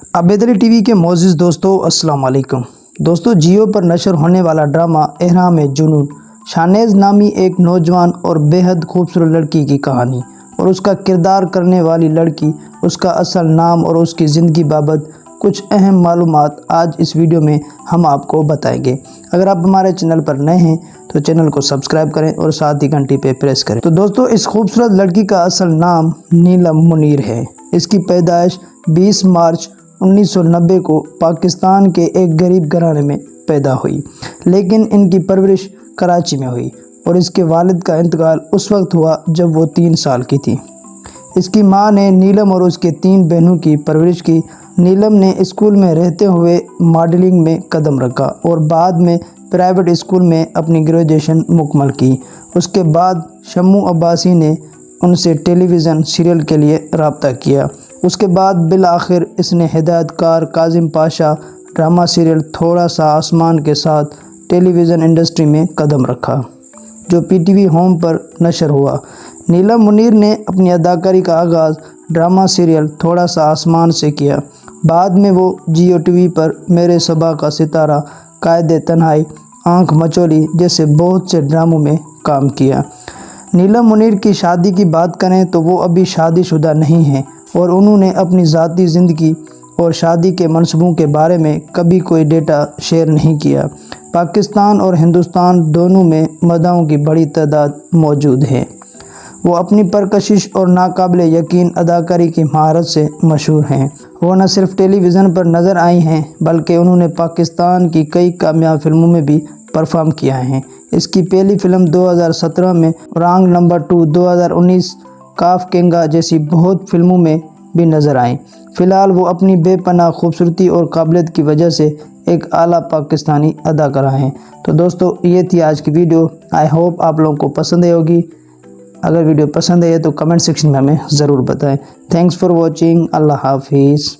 Abed Ali TV के मोअज़्ज़िज़ दोस्तों, अस्सलाम वालेकुम। दोस्तों, जियो पर नशर होने वाला ड्रामा एहराम जुनून शानेज़ नामी एक नौजवान और बेहद खूबसूरत लड़की की कहानी और उसका किरदार करने वाली लड़की, उसका असल नाम और उसकी ज़िंदगी बाबत कुछ अहम मालूमात आज इस वीडियो में हम आपको बताएंगे। अगर आप हमारे चैनल पर नए हैं तो चैनल को सब्सक्राइब करें और साथ ही घंटी पे प्रेस करें। तो दोस्तों, इस खूबसूरत लड़की का असल नाम नीलम मुनीर है। इसकी पैदाइश 20 मार्च 1990 को पाकिस्तान के एक गरीब घराने में पैदा हुई, लेकिन इनकी परवरिश कराची में हुई और इसके वालिद का इंतकाल उस वक्त हुआ जब वो 3 साल की थी। इसकी मां ने नीलम और उसके 3 बहनों की परवरिश की। नीलम ने स्कूल में रहते हुए मॉडलिंग में कदम रखा और बाद में प्राइवेट स्कूल में अपनी ग्रेजुएशन मुकम्मल की। उसके बाद शम्मू अब्बासी ने उनसे टेलीविज़न सीरियल के लिए रब्ता किया। उसके बाद बिल आखिर इसने हिदायतकार काजिम पाशा ड्रामा सीरियल थोड़ा सा आसमान के साथ टेलीविज़न इंडस्ट्री में कदम रखा, जो पीटीवी होम पर नशर हुआ। नीलम मुनीर ने अपनी अदाकारी का आगाज़ ड्रामा सीरियल थोड़ा सा आसमान से किया। बाद में वो जियो टीवी पर मेरे सबा का सितारा, कायदे तन्हाई, आँख मचोली जैसे बहुत से ड्रामों में काम किया। नीलम मुनीर की शादी की बात करें तो वो अभी शादीशुदा नहीं हैं और उन्होंने अपनी ज़ाती ज़िंदगी और शादी के मंसूबों के बारे में कभी कोई डेटा शेयर नहीं किया। पाकिस्तान और हिंदुस्तान दोनों में मदाओं की बड़ी तादाद मौजूद है। वो अपनी परकशिश और नाकाबिल यकीन अदाकारी की महारत से मशहूर हैं। वो न सिर्फ टेलीविज़न पर नज़र आई हैं बल्कि उन्होंने पाकिस्तान की कई कामयाब फिल्मों में भी परफॉर्म किया है। इसकी पहली फ़िल्म 2017 में, रॉन्ग नंबर 2 2019, काफ केंगा जैसी बहुत फिल्मों में भी नज़र आईं। फ़िलहाल वो अपनी बेपनाह खूबसूरती और काबिलियत की वजह से एक आला पाकिस्तानी अदाकारा हैं। तो दोस्तों, ये थी आज की वीडियो। आई होप आप लोगों को पसंद आई होगी। अगर वीडियो पसंद आई है तो कमेंट सेक्शन में हमें ज़रूर बताएं। Thanks for watching. अल्लाह हाफिज़।